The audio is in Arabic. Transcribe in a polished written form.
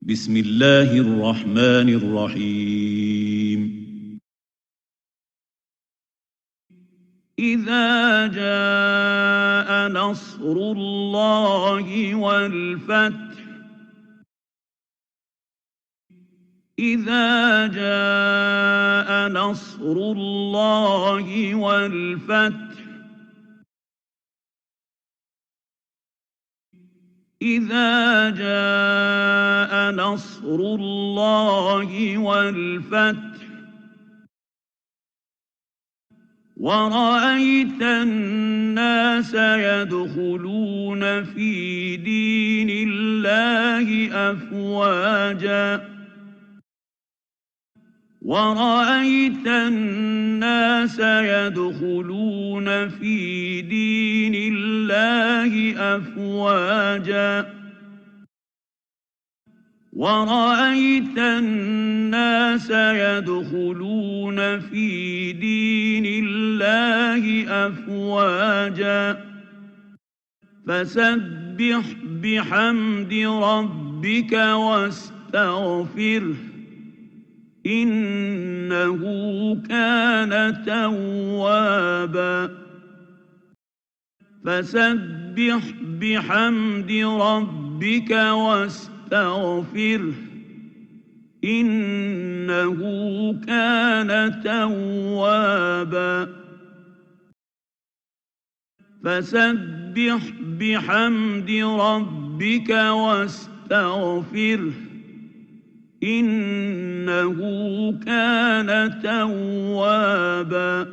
بسم الله الرحمن الرحيم. إذا جاء نصر الله والفتح إذا جاء نصر الله والفتح إذا جاء نصر الله والفتح ورأيت الناس يدخلون في دين الله أفواجا ورأيت الناس يدخلون في دين الله أفواجا ورأيت الناس يدخلون في دين الله أفواجا فسبح بحمد ربك واستغفره إنه كان توابا فسبح بحمد ربك واستغفره إنه كان توابا فسبح بحمد ربك واستغفره إنه كان توابا